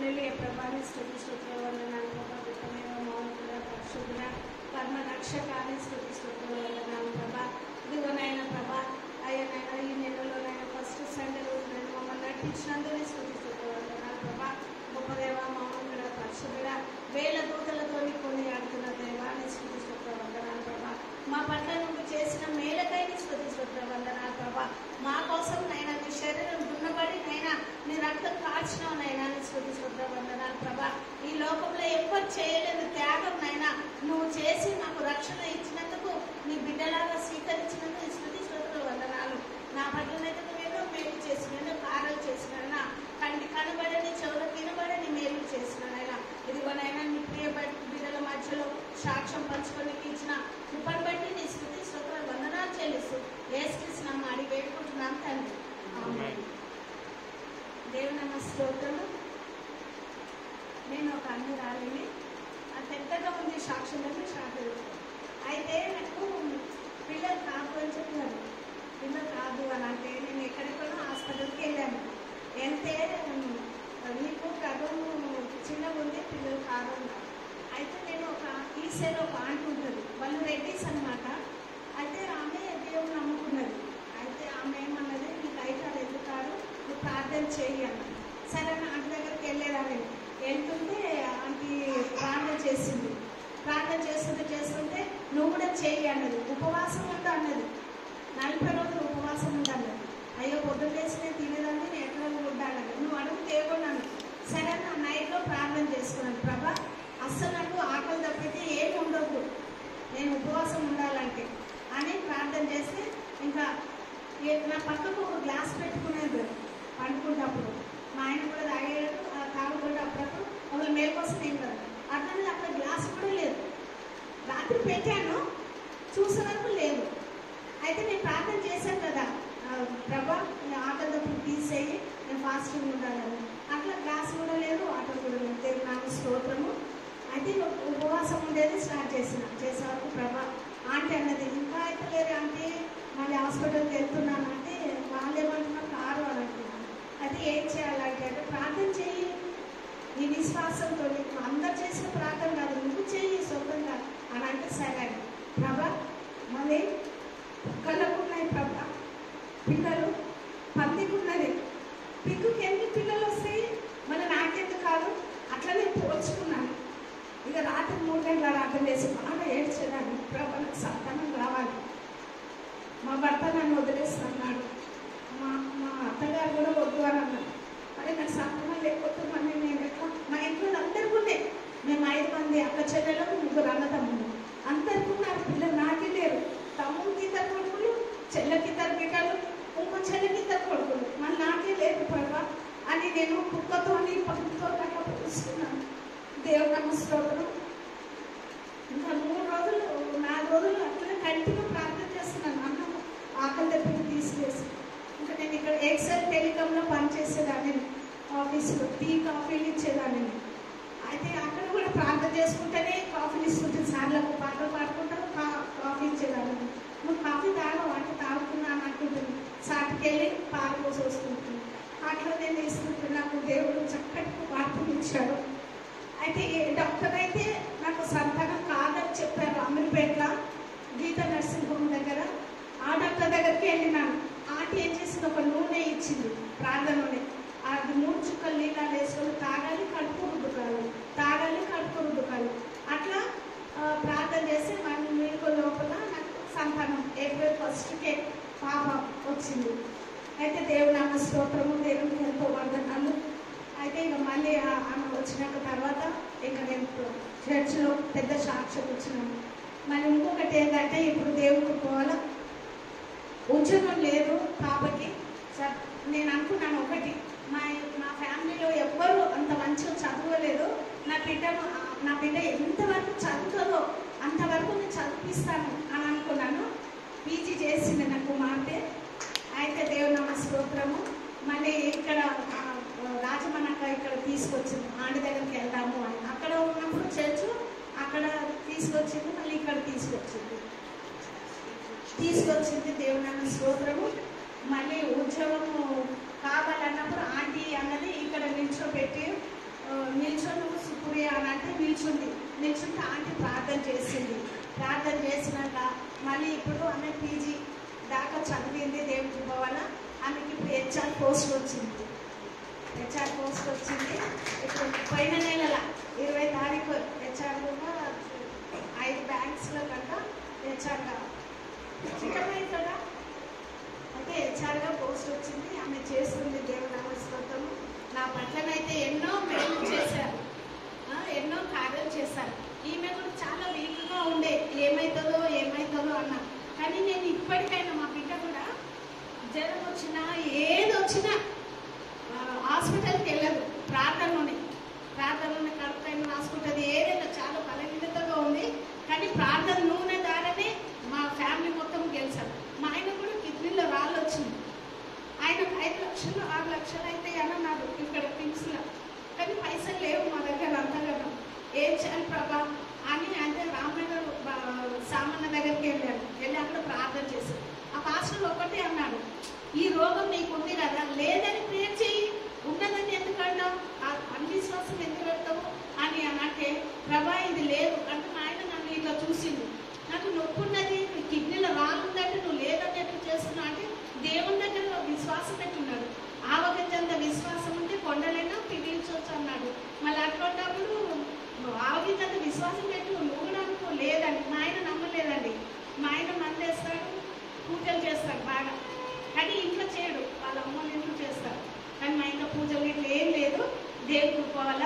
హల్లెలూయా ప్రభాని స్తుతి స్తోత్రాలు వందనాలు ప్రభా విత్తమైన మౌనముగా పరిశుద్ధుడ కర్మ రక్షకాన్ని స్తుతి స్తోత్రాలు వందనాలు ప్రభా ఇదిగోనైనా ప్రభా అయ్యనైనా ఈ నెలలోనైనా ఫస్ట్ సండే రోజు నేను మమ్మల్ని నడిపించినందుకు స్తుతి స్తోత్రాలు వందనాలు ప్రభా గొప్ప దేవ మౌనముగా పరిశుద్ధుడ వేల దూతలతో కొని ఆడుతున్న దేవాన్ని స్తుతి స్తోత్రాలు వందనాలు ప్రభా మా పట్ల నుండి చేసిన మేలకైన స్తుతి స్తోత్రాలు వందనాలు ప్రభా మా కోసం నైనా నీ శరీరం దున్నబడి నైనా నీ రక్తం కార్చినావు నైనా నీ స్తుతి స్తోత్రాలు వందనాలు ప్రభా ఈ లోకంలో ఎవ్వరు చేయలేని త్యాగం నైనా నువ్వు చేసి మాకు రక్షణ ఇచ్చినందుకు నీ బిడ్డలాగా స్వీకరించినందుకు నీ స్తుతి స్తోత్రాలు వందనాలు నా పట్లనైతే నువ్వేదో మేలు చేసిన ఎన్నో కార్యాలు చేసినా కంటి కనబడని చెవులు తినబడని మేలు చేసినానైనా ఇదిగోనైనా నీ ప్రియ బిడ్డల మధ్యలో సాక్ష్యం పంచుకొని ఇచ్చిన కృపను బట్టి నీ స్తుతి స్తోత్రాలు వందనాలు చెల్లిస్తూ యేసుక్రీస్తు నామమున అడిగి వేడుకుంటున్నాం తండ్రి ఆమేన్. దేవుని నామ స్తోత్రము. నేను ఒక అన్యురాలిని పెద్దగా ఉంది సాక్ష్యంలో స్టార్ట్ అయితే నాకు పిల్లలు కాదు అని చెప్పినారు. పిల్లలు కాదు అని అంటే నేను ఎక్కడెక్కడో హాస్పిటల్కి వెళ్ళాను. వెళ్తే నీకు గర్భం చిన్నగా ఉంది పిల్లలు కాదు అన్నారు. అయితే నేను ఒక ఈసైలో ఒక ఆంటీ ఉంటుంది, వాళ్ళు రెడ్డిస్ అనమాట. అయితే ఆమె దేవుని నమ్ముకున్నది. అయితే ఆమె ఏమన్నది నీకు అయితే అది ఎదుగుతాడు నువ్వు ప్రార్థన చేయి అన్నది. సరే ఆంటీ దగ్గరికి వెళ్ళేదాన్ని. వెళ్తుంటే ఆంటీ ప్రార్థన చేసింది. ప్రార్థన చేస్తుంటే నువ్వు కూడా చేయి అన్నది. ఉపవాసం ఉండు అన్నది. 40 రోజులు ఉపవాసం ఉండు అన్నది. అయ్యో పొద్దున్న లేచి నేను తినేదాన్ని నేను ఎట్లా ఉండాలని నువ్వు అడుగు తేగొన్నాను. సరే నా నైట్లో ప్రార్థన చేసుకున్నాను. ప్రభా అస్సలు నాకు ఆకలి తప్పితే ఏమి ఉండదు, నేను ఉపవాసం ఉండాలంటే అని ప్రార్థన చేస్తే ఇంకా నా పక్కకు ఒక గ్లాస్ పెట్టుకునేది పండుకుంటప్పుడు. మా ఆయన కూడా తాగేయడం తాగుకుంటే అప్పుడప్పుడు ఒకళ్ళు మేలుకోసం ఏం కదా అట్లనే అక్కడ గ్లాస్ కూడా లేదు. రాత్రి పెట్టాను చూసే వరకు లేదు. అయితే నేను ప్రార్థన చేశాను కదా, ప్రభా ఆకలి తప్పుడు తీసేయి నేను ఫాస్టింగ్ ఉండాలని. అట్లా గ్లాస్ కూడా లేదు, వాటర్ కూడా లేదు. దేవుని నామ స్తోత్రము. అయితే ఉపవాసం ఉండేది స్టార్ట్ చేసే వరకు ప్రభా ఆంటీ అన్నది ఇంకా అయితే లేదు ఆంటీ మళ్ళీ హాస్పిటల్కి వెళ్తున్నాను అంటే వాళ్ళు ఏమంటున్నారు కారు అని అంటున్నాను. అయితే ఏం చేయాలంటే అంటే ప్రార్థన చేయి నీ విశ్వాసంతో. అందరు చేసిన ప్రార్థన కాదు, నువ్వు చేయి సొంతంగా అని అంటే సరే ప్రభా మళ్ళీ కుక్కలకు ఉన్నాయి ప్రభా పిల్లలు, పందికి ఉన్నది పిక్కుకి ఎన్ని పిల్లలు వస్తాయి మళ్ళీ నాకెందుకు కాదు అట్లనే పోల్చుకున్నాను. ఇక రాత్రి 3 గంటల రాత్రి వేసి బాగా ఏడ్చేదాన్ని, ప్రభా నాకు సంతానం కావాలి. మా భర్త నన్ను వదిలేస్తున్నాడు, మా అత్తగారు కూడా వద్దు అని అన్నారు. అదే నాకు సంతానం లేకపోతే మళ్ళీ నేను ఎట్లా. మా ఇంట్లో అందరికీ ఉండే, మేము 5 మంది అక్క చెల్లెలు 3 అన్నదమ్ములు అందరికీ ఉన్నారు పిల్లలు, నాకే లేరు. తమ్ముడికి 2 కొడుకులు, చెల్లెకి 2 బిడ్డలు, ఇంకో చెల్లెకి 2 కొడుకులు, మళ్ళీ నాకే లేదు ప్రభా అని నేను కుక్కతో పంపుతో అట్లా పూసుకున్నాను. దేవుని నామ స్తోత్రం. ఇంకా 3 రోజులు 4 రోజులు అట్లనే కంటిన్యూ ప్రార్థన చేస్తున్నాను. అన్నం ఆకలి దగ్గరికి తీసివేసి ఇంకా నేను ఇక్కడ ఎక్సెల్ టెలికాంలో పనిచేసేదాన్ని, ఆఫీసులో టీ కాఫీలు ఇచ్చేదాన్ని. అయితే అక్కడ కూడా ప్రార్థన చేసుకుంటేనే కాఫీలు ఇస్తుంటే సార్లకు పాటలు పాడుకుంటారు, కాఫీ ఇచ్చేదాన్ని. నువ్వు కాఫీ తాగవు అంటే తాగుతున్నాను అంటుంటుంది. సాటికి వెళ్ళి పాలు పోసి వస్తుంటుంది. అట్లా నేను ఇస్తుంటే నాకు దేవుడు చక్కటి వార్తలు ఇచ్చాడు. అయితే డాక్టర్ అయితే నాకు సంతానం కాదని చెప్పారు అమీర్పేటలో గీత నర్సింగ్ హోమ్ దగ్గర. ఆ డాక్టర్ దగ్గరికి వెళ్ళినాను. ఆంటీ ఏం చేసింది, ఒక నూనె ఇచ్చింది ప్రార్థన నూనె. అది 3 చుక్కలు నీళ్ళు వేసుకొని తాగాలి, కడుపు రుద్దుకాలి, తాగాలి, కడుపు రుద్దుకాలి. అట్లా ప్రార్థన చేసి 1 వీక్ లోపల నాకు సంతానం ఏప్రిల్ 1కే పాప వచ్చింది. అయితే దేవుని నామ స్తోత్రము, దేవునికి ఎంతో వందనాలు. అయితే ఇక మళ్ళీ ఆమె వచ్చినాక తర్వాత ఇక నేను చర్చిలో పెద్ద సాక్ష్యం వచ్చినాను. మళ్ళీ ఇంకొకటి ఏంటంటే ఇప్పుడు దేవుడికి పోవాలా, ఉద్యోగం లేదు పాపకి. నేను అనుకున్నాను ఒకటి, మా ఫ్యామిలీలో ఎవ్వరూ అంత మంచిగా చదవలేదు. నా బిడ్డ ఎంతవరకు చదువుతుందో అంతవరకు నేను చదివిస్తాను అని అనుకున్నాను. పీజీ చేసింది నా కుమార్తె. అయితే దేవుని నామ స్తోత్రము. మళ్ళీ ఇక్కడ రాజమన్నక్క ఇక్కడ తీసుకొచ్చింది, ఆంటీ దగ్గరికి వెళ్దాము అని. అక్కడ ఉన్నప్పుడు చర్చు అక్కడ తీసుకొచ్చింది, మళ్ళీ ఇక్కడ తీసుకొచ్చింది. దేవుని నామ స్తోత్రము. మళ్ళీ ఉద్యోగము కావాలన్నప్పుడు ఆంటీ అన్నది ఇక్కడ నిల్చోబెట్టి ఆంటీ అని అంటే నిల్చుంటే ఆంటీ ప్రార్థన చేసింది. ప్రార్థన చేసినాక మళ్ళీ ఇప్పుడు ఆమె పీజీ దాకా చదివింది. దేవుడి కృప వల్ల ఆమెకి ఇప్పుడు హెచ్ఆర్ పోస్ట్ వచ్చింది. ఇప్పుడు పోయిన నెల 20 తారీఖు హెచ్ఆర్గా 5 బ్యాంక్స్లో కంట హెచ్ఆర్గా చిన్నమైంది కదా, అయితే హెచ్ఆర్గా పోస్ట్ వచ్చింది. ఆమె చేస్తుంది దేవుని నామస్తోత్రము. నా పట్లనైతే ఎన్నో మేలు చేశారు, ఎన్నో కార్యాలు చేశారు. ఈమె కూడా చాలా వీక్గా ఉండే, ఏమవుతుందో అన్న. కానీ నేను ఇప్పటికైనా మా బిడ్డ కూడా జ్వరం వచ్చినా ఏది వచ్చినా హాస్పిటల్కి వెళ్ళదు, ప్రార్థనలోనే కడుపుైనా రాసుకుంటుంది. ఏదైనా చాలా బలహీనతగా ఉంది, కానీ ప్రార్థన నూనె ద్వారానే మా ఫ్యామిలీ మొత్తం గెలిచారు. మా ఆయన కూడా కిడ్నీలో రాళ్ళు వచ్చింది. ఆయన 5 లక్షలు 6 లక్షలు అయితే అని అన్నాడు ఇక్కడ థింగ్స్లో, కానీ పైసలు లేవు మా దగ్గర అంతగా. ఏం చేయాలి ప్రభా అని అంటే రామనగర్ సామాన్య దగ్గరికి వెళ్ళి అక్కడ ప్రార్థన చేశారు. ఆ పాస్టర్ ఒకటే అన్నాడు, ఈ రోగం నీకు ఉంది కదా, లేదని ప్రేయర్ చేయి, ఉన్నదని ఎందుకన్నా అన్విశ్వాసం ఎందుకు పెడతావు అని అంటే, ప్రభా ఇది లేదు అంటే ఆయన నన్ను ఇట్లా చూసిండు. నాకు నొప్పి ఉన్నది, కిడ్నీలో రాళ్ళుందంటే నువ్వు లేదని ఎట్లా చేస్తున్నావు అంటే, దేవుని దగ్గర విశ్వాసం పెట్టున్నాడు. ఆవగించంత విశ్వాసం ఉంటే కొండలైనా పిలిచవచ్చు అన్నాడు. మళ్ళీ అటువంటిప్పుడు ఆవగించంత విశ్వాసం పెట్టు, నువ్వు కూడా అనుకో లేదండి. మా ఆయన నమ్మలేదండి. మా ఆయన మందేస్తాడు, పూజలు చేస్తాడు బాగా, కానీ ఇంట్లో చేయడు, వాళ్ళ అమ్మలు ఇంట్లో చేస్తారు. కానీ మా ఇంట్లో పూజలు ఇట్లా ఏం లేదు. దేవుడు కృపవల్ల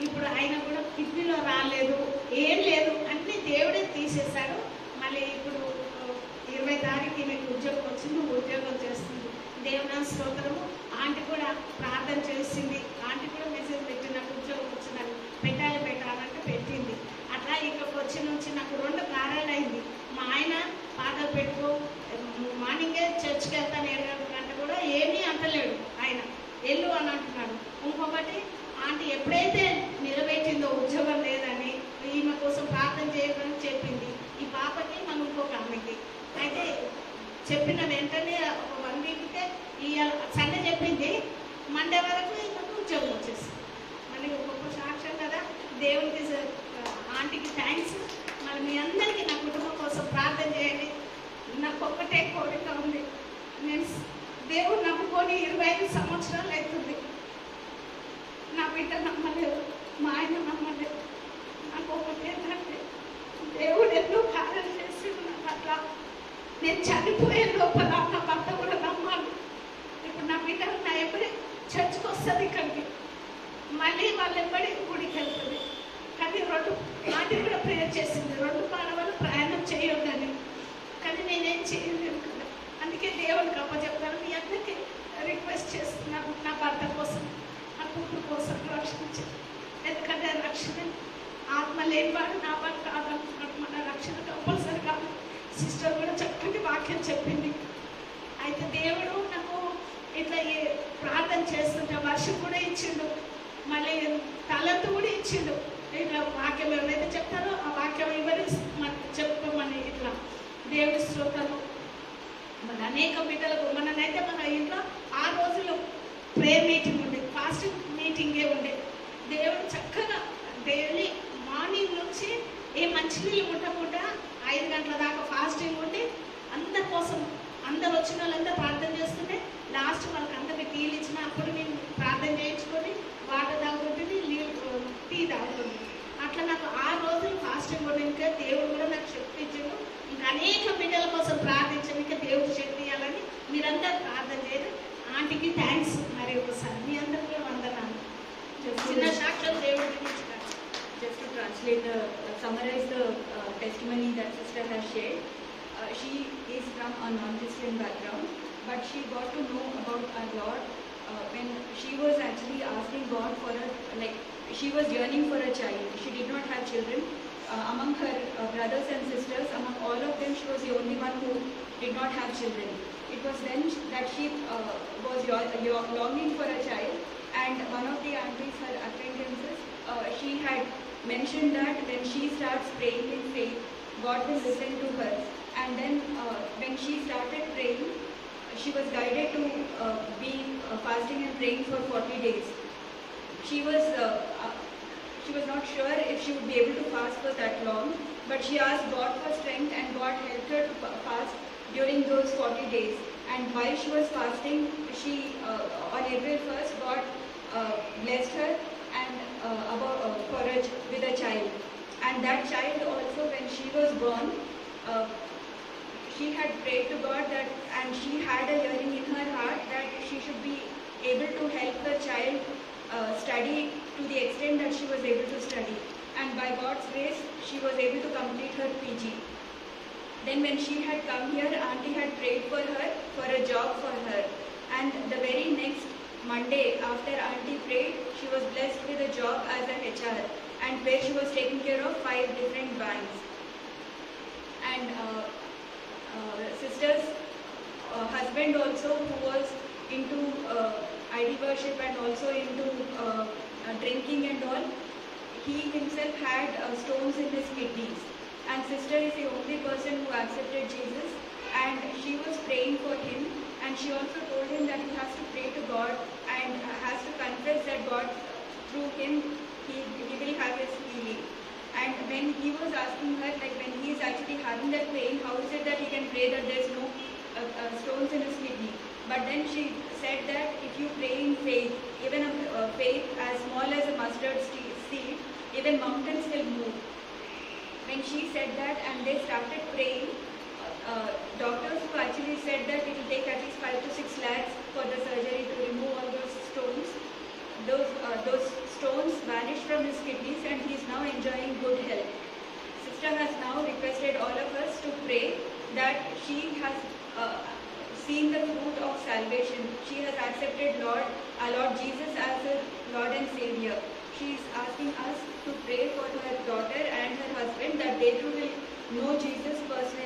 ఇప్పుడు ఆయన కూడా కిడ్నీలో రాలేదు, ఏం లేదు, అన్నీ దేవుడే తీసేశాడు. మళ్ళీ ఇప్పుడు 20 తారీఖు మీకు ఉద్యోగం వచ్చింది, ఉద్యోగం చేస్తుంది. దేవుని స్తోత్రము. ఆంటీ కూడా ప్రార్థన చేసింది, ఆంటీ కూడా మెసేజ్ పెట్టినట్టు ఉద్యోగం వచ్చిందని పెట్టాలంటే పెట్టింది. అట్లా ఇక్కడికి వచ్చి నుంచి నాకు 2 కార్యాలు అయింది. మా ఆయన పాటలు పెట్టుకో, మార్నింగే చర్చ్కి వెళ్తాను 7 గంటల కూడా ఏమీ అంటలేడు ఆయన, వెళ్ళు అని అంటున్నాడు. ఇంకొకటి ఆంటీ ఎప్పుడైతే నిలబెట్టిందో ఉద్యోగం లేదని ఈమె కోసం ప్రార్థన చేయమని చెప్పింది. ఈ పాపకి మన ఇంకొక ఆమెకి అయితే చెప్పిన వెంటనే 1 వీక్కే సండే చెప్పింది, మండే వరకు ఈమెకు ఉద్యోగం వచ్చేసింది. మళ్ళీ గొప్ప సాక్ష్యం కదా, దేవునికి ఆంటీకి థ్యాంక్స్. మళ్ళీ మీ అందరికీ నా కుటుంబం కోసం ప్రార్థన చేయండి. నాకు ఒక్కటే కోరిక ఉంది, నేను దేవుడు నమ్ముకొని 25 సంవత్సరాలు అవుతుంది. నా బిడ్డ నమ్మలేదు, మా ఆయన నమ్మలేదు. నాకు ఒకటి ఏంటంటే దేవుడు ఎన్నో కార్యాలు చేసి నాకు అట్లా నేను చనిపోయే లోపల నా భర్త కూడా నమ్మాలి. ఇప్పుడు నా బిడ్డ నా ఎప్పుడే చర్చ్కి వస్తుంది, ఇక్కడికి మళ్ళీ వాళ్ళు ఎప్పటి గుడికి వెళ్తుంది. కానీ 2 ఆంటీ కూడా ప్రేయర్ చేసింది, 2 పాడవలు ప్రయాణం చేయొద్దని. కానీ నేనేం చేయలేను కదా, అందుకే దేవుడికి అప్పచెప్తాను. మీ అందరికీ రిక్వెస్ట్ చేస్తున్నాను, నా భర్త కోసం, నా కూతురు కోసం రక్షించాను. ఎందుకంటే రక్షణ ఆత్మ లేనివాడు నా భర్త కాదనుకున్నాడు. మన రక్షణ కంపల్సరీ కాదు. సిస్టర్ కూడా చక్కటి వాక్యం చెప్పింది. అయితే దేవుడు నాకు ఇట్లా ప్రార్థన చేస్తుంటే వర్షం కూడా ఇచ్చిండు, మళ్ళీ తలంతు కూడా ఇచ్చిండు. ఇట్లా వాక్యం ఎవరైతే చెప్తారో ఆ వాక్యం ఎవరి చెప్పమని ఇట్లా దేవుడి స్తోత్రము. మన అనేక బిడ్డలకు మననైతే మన ఇంట్లో 6 రోజులు ప్రేయర్ మీటింగ్ ఉండే, ఫాస్టింగ్ మీటింగే ఉండే. దేవుడు చక్కగా డైలీ మార్నింగ్ నుంచి ఏ మంచినీళ్ళు ముట్టకుండా 5 గంటల దాకా ఫాస్టింగ్ ఉండి అందరి కోసం, అందరు వచ్చిన వాళ్ళందరూ ప్రార్థన చేస్తుంటే లాస్ట్ వాళ్ళకి అందరికి టీలు ఇచ్చిన అప్పుడు నేను ప్రార్థన చేయించుకొని వాటర్ తాగుతుంటుంది, టీ తాగుతుంది. అట్లా నాకు 6 రోజులు ఫాస్టింగ్ ఉండి ఇంకా దేవుడు కూడా నాకు శక్తి ఇచ్చాడు. ఇంకా అనేక బిడ్డల కోసం ప్రార్థించాను, ఇంకా దేవుడు శక్తి ఇవ్వాలని మీరందరూ ప్రార్థన చేయరు. ఆంటీకి థ్యాంక్స్ మరి ఒకసారి, మీ అందరికీ వందనాలు. చిన్న సాక్ష్యం దేవుడి గురించి. Just to translate, summarize the testimony that sister has shared. She is from a non-Christian background, but she got to know about our Lord when she was actually asking God for she was yearning for a child. She did not have children. Among her brothers and sisters, among all of them, she was the only one who did not have children. It was then that she was longing for a child, and one of the aunties, her acquaintances, she had mentioned that when she starts praying in faith, God will listen to her. And then when she started praying, she was guided to be fasting and praying for 40 days. She was not sure if she would be able to fast for that long, but she asked God for strength, and God helped her to fast during those 40 days. And while she was fasting, she on April 1st, God blessed her and with a child. And that child also, when she was born, she had prayed to God that, and she had a yearning in her heart that she should be able to help the child study to the extent that she was able to study. And by God's grace, she was able to complete her PG. Then when she had come here, auntie had prayed for her, for a job for her. And the very next Monday, after auntie prayed, she was blessed with a job as a HR, and where she was taking care of 5 different banks. And sister's husband also, who was into idol worship and also into drinking and all, he himself had stones in his kidneys. And sister is the only person who accepted Jesus, and she was praying for him, and she also told him that he has to pray to God and has to confess that God, through him, he will have his healing. And when he was asking her, like when he is actually having that pain, how is it that he can pray that there is no stones in his kidney? But then she said that if you pray in faith, even a faith as small as a mustard seed, even mountains will move. When she said that, and they started praying, doctors who actually said that it will take at least 5 to 6 lakhs for the surgery to remove all those stones. Those stones vanished from his kidneys, and he is now enjoying good health. Sister has now requested all of us to pray that she has seen the fruit of salvation. She has accepted our Lord Jesus as her Lord and Savior. She is asking us to pray for her daughter and her husband that they too will know Jesus personally